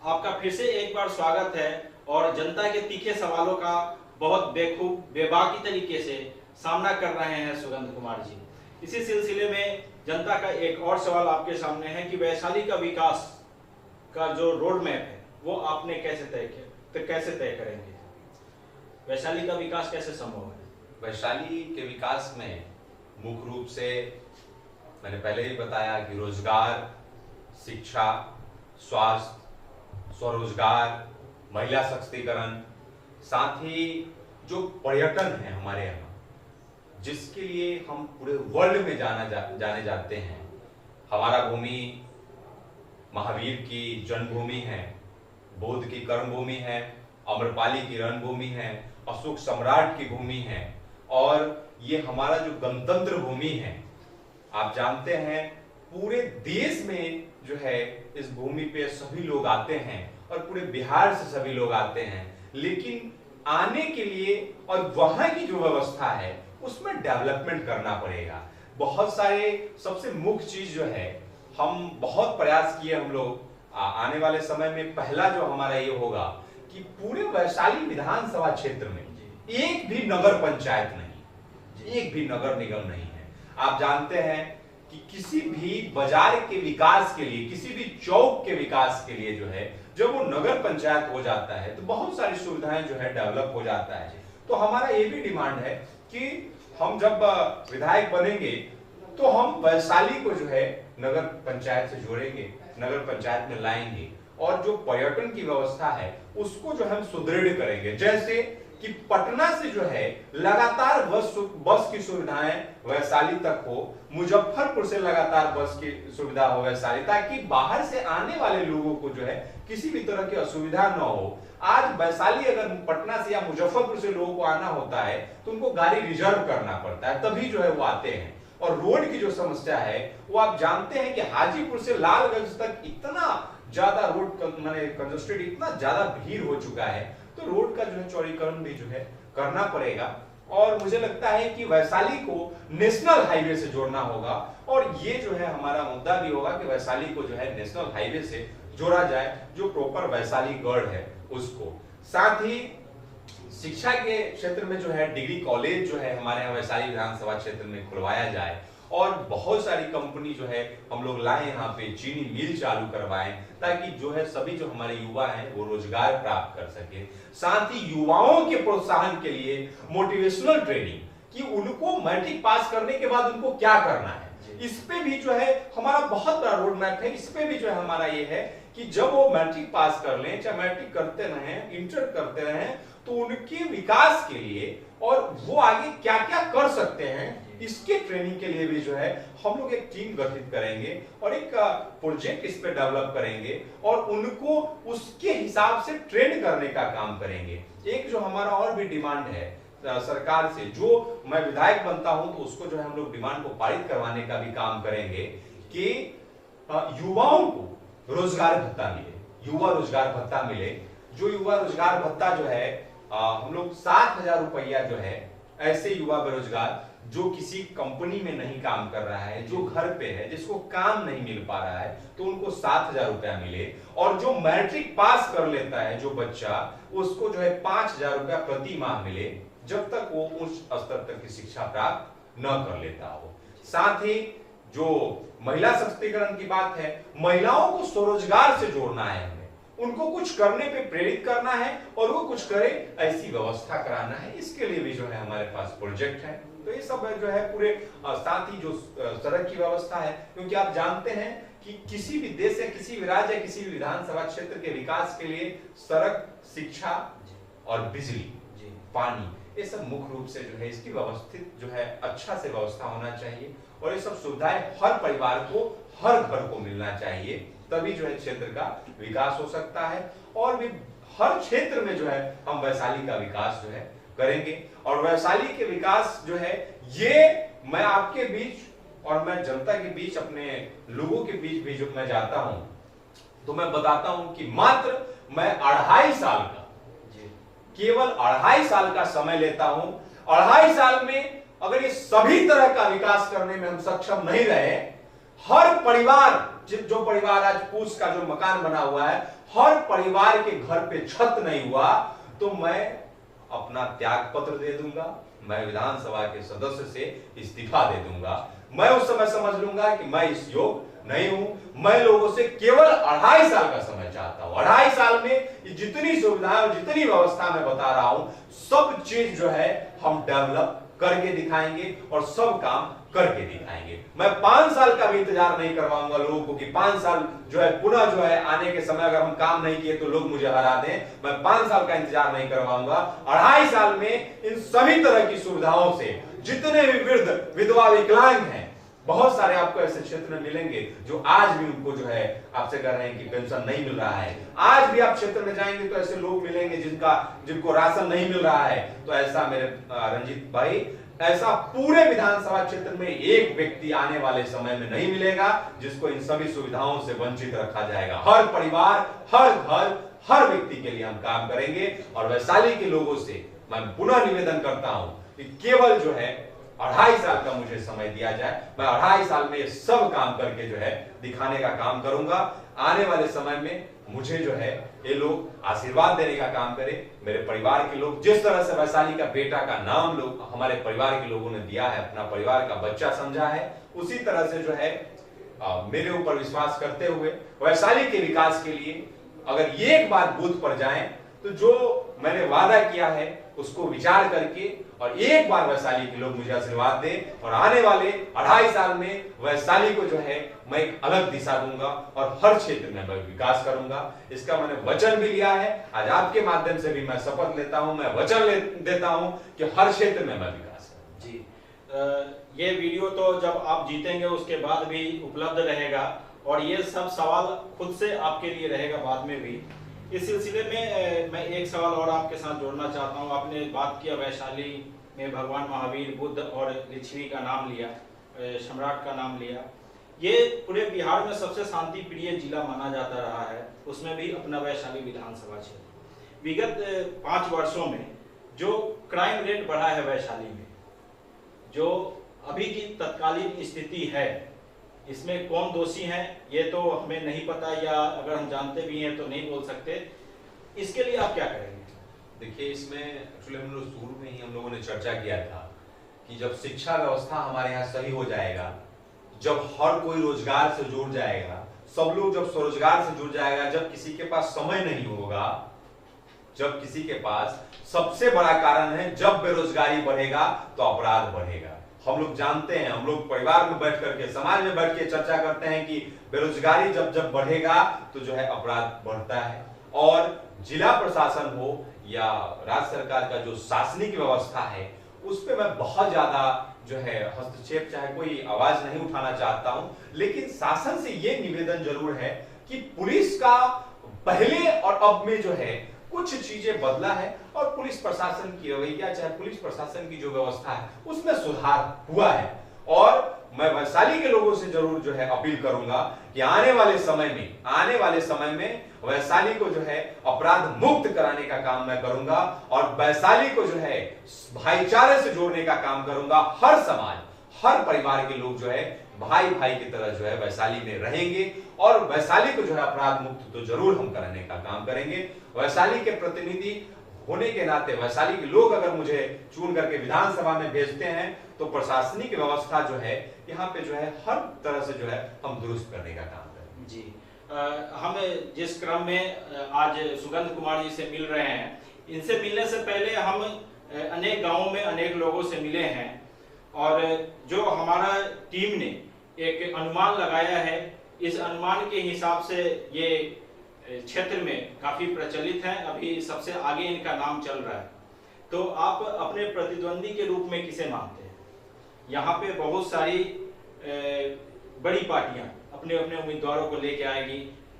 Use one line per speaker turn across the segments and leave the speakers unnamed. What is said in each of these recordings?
आपका फिर से एक बार स्वागत है और जनता के तीखे सवालों का बहुत बेखूब बेबाकी तरीके से सामना कर रहे हैं सुगंध कुमार जी। इसी सिलसिले में जनता का एक और सवाल आपके सामने है कि वैशाली का विकास का जो रोड मैप है वो आपने कैसे तय किया, तो कैसे तय करेंगे? वैशाली का विकास कैसे संभव है?
वैशाली के विकास में मुख्य रूप से मैंने पहले ही बताया कि रोजगार, शिक्षा, स्वास्थ्य, स्वरोजगार, महिला सशक्तिकरण, साथ ही जो पर्यटन है हमारे यहाँ, जिसके लिए हम पूरे वर्ल्ड में जाने जाते हैं। हमारा भूमि महावीर की जन्मभूमि है, बुद्ध की कर्मभूमि है, अम्रपाली की रणभूमि है, अशोक सम्राट की भूमि है और ये हमारा जो गणतंत्र भूमि है। आप जानते हैं पूरे देश में जो है इस भूमि पे सभी लोग आते हैं और पूरे बिहार से सभी लोग आते हैं, लेकिन आने के लिए और वहां की जो व्यवस्था है उसमें डेवलपमेंट करना पड़ेगा। बहुत सारे सबसे मुख्य चीज जो है हम बहुत प्रयास किए हम लोग। आने वाले समय में पहला जो हमारा ये होगा कि पूरे वैशाली विधानसभा क्षेत्र में एक भी नगर पंचायत नहीं, एक भी नगर निगम नहीं है। आप जानते हैं कि किसी भी बाजार के विकास के लिए, किसी भी चौक के विकास के लिए जो है जब वो नगर पंचायत हो जाता है तो बहुत सारी सुविधाएं जो है डेवलप हो जाता है। तो हमारा ये भी डिमांड है कि हम जब विधायक बनेंगे तो हम वैशाली को जो है नगर पंचायत से जोड़ेंगे, नगर पंचायत में लाएंगे और जो पर्यटन की व्यवस्था है उसको जो हम सुदृढ़ करेंगे। जैसे कि पटना से जो है लगातार बस की सुविधाएं वैशाली तक हो, मुजफ्फरपुर से लगातार बस की सुविधा हो वैशाली, ताकि बाहर से आने वाले लोगों को जो है किसी भी तरह की असुविधा न हो। आज वैशाली अगर पटना से या मुजफ्फरपुर से लोगों को आना होता है तो उनको गाड़ी रिजर्व करना पड़ता है, तभी जो है वो आते हैं। और रोड की जो समस्या है वो आप जानते हैं कि हाजीपुर से लालगंज तक इतना ज्यादा रोड कंजस्टेड, इतना ज्यादा भीड़ हो चुका है, तो रोड का जो है चौड़ीकरण भी जो है करना पड़ेगा। और मुझे लगता है कि वैशाली को नेशनल हाईवे से जोड़ना होगा और ये जो है हमारा मुद्दा भी होगा कि वैशाली को जो है नेशनल हाईवे से जोड़ा जाए, जो प्रॉपर वैशाली गढ़ है उसको। साथ ही शिक्षा के क्षेत्र में जो है डिग्री कॉलेज जो है हमारे यहाँ वैशाली विधानसभा क्षेत्र में खुलवाया जाए और बहुत सारी कंपनी जो है हम लोग लाए यहाँ पे, चीनी मिल चालू करवाएं, ताकि जो है सभी जो हमारे युवा हैं वो रोजगार प्राप्त कर सके। साथ ही युवाओं के प्रोत्साहन के लिए मोटिवेशनल ट्रेनिंग कि उनको मैट्रिक पास करने के बाद उनको क्या करना है, इस पे भी जो है हमारा बहुत बड़ा रोड मैप है। इस पे भी जो है हमारा ये है कि जब वो मैट्रिक पास कर लें, चाहे मैट्रिक करते रहें, इंटर करते रहें, तो उनके विकास के लिए और वो आगे क्या क्या कर सकते हैं इसके ट्रेनिंग के लिए भी जो है हम लोग एक टीम गठित करेंगे और एक प्रोजेक्ट इस पे डेवलप करेंगे और उनको उसके हिसाब से ट्रेन करने का काम करेंगे। एक जो हमारा और भी डिमांड है सरकार से, जो मैं विधायक बनता हूं तो उसको जो है हम लोग डिमांड को पारित करवाने का भी काम करेंगे कि युवाओं को रोजगार भत्ता मिले, युवा रोजगार भत्ता मिले। जो युवा रोजगार भत्ता जो है हम लोग 7,000 रुपया जो है ऐसे युवा बेरोजगार जो किसी कंपनी में नहीं काम कर रहा है, जो घर पे है, जिसको काम नहीं मिल पा रहा है, तो उनको 7,000 रुपया मिले। और जो मैट्रिक पास कर लेता है जो बच्चा, उसको जो है 5,000 रुपया प्रति माह मिले, जब तक वो उच्च स्तर तक की शिक्षा प्राप्त न कर लेता हो। साथ ही जो महिला सशक्तिकरण की बात है, महिलाओं को स्वरोजगार से जोड़ना है, हमें उनको कुछ करने पे प्रेरित करना है और वो कुछ करे ऐसी व्यवस्था कराना है। इसके लिए भी जो है हमारे पास प्रोजेक्ट है। तो ये सब जो है पूरे, साथ ही जो सड़क की व्यवस्था है, क्योंकि आप जानते हैं कि किसी भी देश या किसी भी राज्य या किसी भी विधानसभा क्षेत्र के विकास के लिए सड़क, शिक्षा और बिजली, पानी, ये सब मुख्य रूप से जो है इसकी व्यवस्थित जो है अच्छा से व्यवस्था होना चाहिए और ये सब सुविधाएं हर परिवार को, हर घर को मिलना चाहिए, तभी जो है क्षेत्र का विकास हो सकता है। और भी हर क्षेत्र में जो है हम वैशाली का विकास जो है करेंगे और वैशाली के विकास जो है ये मैं आपके बीच और मैं जनता के बीच, अपने लोगों के बीच भी जब मैं जाता हूं तो मैं बताता हूं कि मात्र मैं 2.5 साल का, केवल 2.5 साल का समय लेता हूं। 2.5 साल में अगर ये सभी तरह का विकास करने में हम सक्षम नहीं रहे, हर परिवार जो परिवार आज पूछ का जो मकान बना हुआ है, हर परिवार के घर पे छत नहीं हुआ तो मैं अपना त्याग पत्र दे दूंगा, मैं विधानसभा के सदस्य से इस्तीफा दे दूंगा। मैं उस समय समझ लूंगा कि मैं इस योग नहीं हूं। मैं लोगों से केवल 2.5 साल का समय चाहता हूं। 2.5 साल में जितनी सुविधाएं और जितनी व्यवस्था मैं बता रहा हूं, सब चीज जो है हम डेवलप करके दिखाएंगे और सब काम करके दिखाएंगे। मैं 5 साल का भी इंतजार नहीं करवाऊंगा लोगों को कि 5 साल जो है पुनः जो है आने के समय अगर हम काम नहीं किए तो लोग मुझे हरा दें। मैं 5 साल का इंतजार नहीं करवाऊंगा। 2.5 साल में इन सभी तरह की सुविधाओं से जितने भी वृद्ध, विधवा, विकलांग हैं, बहुत सारे आपको ऐसे क्षेत्र में मिलेंगे जो आज भी उनको जो है आपसे कह रहे हैं कि पेंशन नहीं मिल रहा है। आज भी आप क्षेत्र में जाएंगे तो ऐसे लोग मिलेंगे जिनको राशन नहीं मिल रहा है। तो ऐसा मेरे रंजीत भाई, ऐसा पूरे विधानसभा क्षेत्र में एक व्यक्ति आने वाले समय में नहीं मिलेगा जिसको इन सभी सुविधाओं से वंचित रखा जाएगा। हर परिवार, हर घर, हर व्यक्ति के लिए हम काम करेंगे। और वैशाली के लोगों से मैं पुनः निवेदन करता हूं कि केवल जो है 2.5 साल का मुझे समय दिया जाए। मैं 2.5 साल में ये सब काम करके जो है दिखाने का काम करूंगा। आने वाले समय में मुझे जो है ये लोग आशीर्वाद देने का काम करें। मेरे परिवार के लोग, जिस तरह से वैशाली का बेटा का नाम लोग हमारे परिवार के लोगों ने दिया है, अपना परिवार का बच्चा समझा है, उसी तरह से जो है मेरे ऊपर विश्वास करते हुए वैशाली के विकास के लिए अगर ये एक बार बूथ पर जाएं तो जो मैंने वादा किया है उसको विचार करके और एक बार वैशाली के लोग मुझे आशीर्वाद दें और आने वाले 2.5 साल में वैशाली को जो है मैं एक अलग दिशा दूंगा और हर क्षेत्र में मैं विकास करूंगा। इसका मैंने वचन भी लिया है। आज आपके माध्यम से भी मैं शपथ लेता हूं, मैं वचन देता हूं कि हर क्षेत्र में मैं विकास करूंगा।
जी, ये वीडियो तो जब आप जीतेंगे उसके बाद भी उपलब्ध रहेगा और ये सब सवाल खुद से आपके लिए रहेगा बाद में भी। इस सिलसिले में मैं एक सवाल और आपके साथ जोड़ना चाहता हूं। आपने बात किया वैशाली में भगवान महावीर, बुद्ध और लिच्छवी का नाम लिया, सम्राट का नाम लिया। ये पूरे बिहार में सबसे शांति प्रिय जिला माना जाता रहा है, उसमें भी अपना वैशाली विधानसभा क्षेत्र। विगत 5 वर्षों में जो क्राइम रेट बढ़ा है वैशाली में, जो अभी की तत्कालीन स्थिति है, इसमें कौन दोषी हैं ये तो हमें नहीं पता, या अगर हम जानते भी हैं तो नहीं बोल सकते। इसके लिए आप क्या करेंगे?
देखिए, इसमें एक्चुअली हम लोग शुरू में ही हम लोगों ने चर्चा किया था कि जब शिक्षा व्यवस्था हमारे यहाँ सही हो जाएगा, जब हर कोई रोजगार से जुड़ जाएगा, सब लोग जब स्वरोजगार से जुड़ जाएगा, जब किसी के पास समय नहीं होगा, जब किसी के पास, सबसे बड़ा कारण है जब बेरोजगारी बढ़ेगा तो अपराध बढ़ेगा। हम लोग जानते हैं, हम लोग परिवार में बैठ करके, समाज में बैठ के चर्चा करते हैं कि बेरोजगारी जब बढ़ेगा तो जो है अपराध बढ़ता है। और जिला प्रशासन हो या राज्य सरकार का जो शासनिक व्यवस्था है, उस पर मैं बहुत ज्यादा जो है हस्तक्षेप, चाहे कोई आवाज नहीं उठाना चाहता हूं, लेकिन शासन से ये निवेदन जरूर है कि पुलिस का पहले और अब में जो है कुछ चीजें बदला है और पुलिस प्रशासन की रवैया, चाहे पुलिस प्रशासन की जो व्यवस्था है उसमें सुधार हुआ है। और मैं वैशाली के लोगों से जरूर जो है अपील करूंगा कि आने वाले समय में वैशाली को जो है अपराध मुक्त कराने का काम मैं करूंगा और वैशाली को जो है भाईचारे से जोड़ने का काम करूंगा। हर समाज, हर परिवार के लोग जो है भाई भाई की तरह जो है वैशाली में रहेंगे और वैशाली को जो है अपराध मुक्त तो जरूर हम करने का काम करेंगे। वैशाली के प्रतिनिधि होने के नाते वैशाली के लोग अगर मुझे चुन करके विधानसभा में भेजते हैं तो प्रशासनिक व्यवस्था जो है यहाँ पे जो है हर तरह से जो है हम दुरुस्त करने का काम करेंगे।
जी, हम जिस क्रम में आज सुगंध कुमार जी से मिल रहे हैं, इनसे मिलने से पहले हम अनेक गांवों में अनेक लोगों से मिले हैं और जो हमारा टीम ने एक अनुमान लगाया है, इस अनुमान के हिसाब से ये क्षेत्र में काफी प्रचलित है, अभी सबसे आगे इनका नाम चल रहा है। तो आप अपने प्रतिद्वंदी के रूप में किसे मानते हैं? यहाँ पे बहुत सारी बड़ी पार्टियां अपने अपने उम्मीदवारों को लेके आएगी।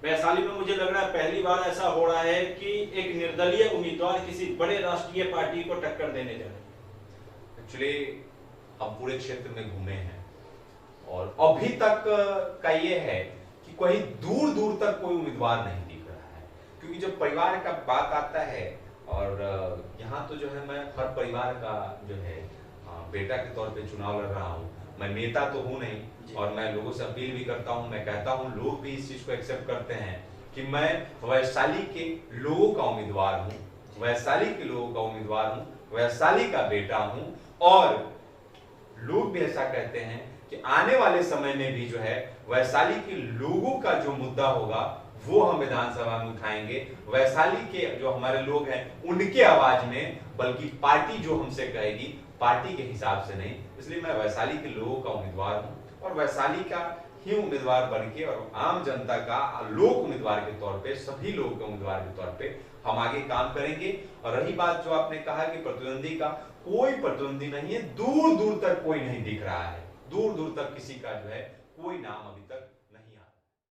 वैशाली में मुझे लग रहा है पहली बार ऐसा हो रहा है कि एक निर्दलीय उम्मीदवार किसी बड़े राष्ट्रीय पार्टी को टक्कर देने जा रहे हैं।
एक्चुअली हम पूरे क्षेत्र में घूमे हैं और अभी तक का ये है कि कोई दूर दूर तक कोई उम्मीदवार नहीं दिख रहा है, क्योंकि जब परिवार का बात आता है और यहाँ तो जो है मैं हर परिवार का जो है बेटा के तौर पे चुनाव लड़ रहा हूँ, मैं नेता तो हूं
जी।
नहीं, और मैं लोगों से अपील भी करता हूं, मैं कहता हूं लोग भी इस चीज को एक्सेप्ट करते हैं कि मैं वैशाली के लोगों का उम्मीदवार हूं, वैशाली के लोगों का उम्मीदवार हूं, वैशाली का बेटा हूं। और लोग भी ऐसा कहते हैं कि आने वाले समय में भी जो है वैशाली के लोगों का जो मुद्दा होगा वो हम विधानसभा में उठाएंगे, वैशाली के जो हमारे लोग हैं उनके आवाज में, बल्कि पार्टी जो हमसे कहेगी पार्टी के हिसाब से नहीं। इसलिए मैं वैशाली के लोगों का उम्मीदवार हूं और वैशाली का ही उम्मीदवार बनके और आम जनता का लोक उम्मीदवार के तौर पे, सभी लोगों के उम्मीदवार के तौर पे हम आगे काम करेंगे। और रही बात जो आपने कहा कि प्रतिद्वंदी का, कोई प्रतिद्वंदी नहीं है, दूर दूर तक कोई नहीं दिख रहा है, दूर दूर तक किसी का जो है कोई नाम अभी